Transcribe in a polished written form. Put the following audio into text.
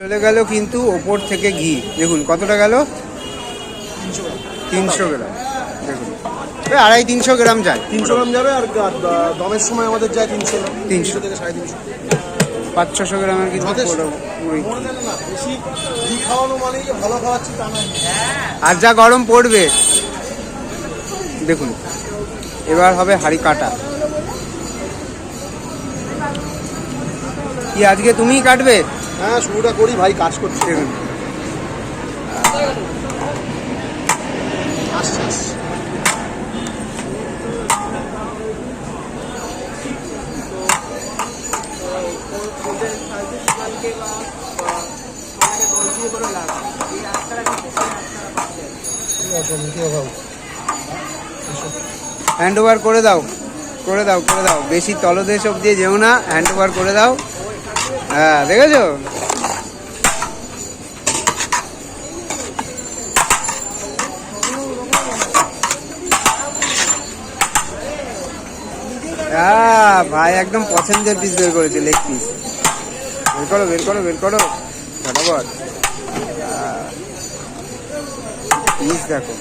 চলে গেল কিন্তু ওপর থেকে ঘি দেখুন কতটা গেল, 300 গ্রাম। দেখুন 250-300 গ্রাম যায়, 300 গ্রাম যাবে। আর দমের সময় আমাদের যায় 300 গ্রাম, 300 থেকে 350, 500-600 গ্রামের কিন্তু বেশি ঘি খাওয়ানো মানে যে ভালো খাওয়াচ্ছি তা নয়। আর যা গরম পড়বে দেখুন। এবার হবে হাঁড়ি কাটা। কি আজকে তুমিই কাটবে? হ্যাঁ শুরুটা করি ভাই, কাজ করছি। দেখুন আসছে হ্যান্ড ওভার করে দাও, করে দাও, করে দাও। বেশি তলদেশ অব্দি যেও না, হ্যান্ড ওভার করে দাও। হ্যাঁ দেখেছো, ভাই একদম পছন্দের পিস বের করেছে, লেগ পিস। বের করো, বের করো, বের করো ফটাফট। পিস দেখো।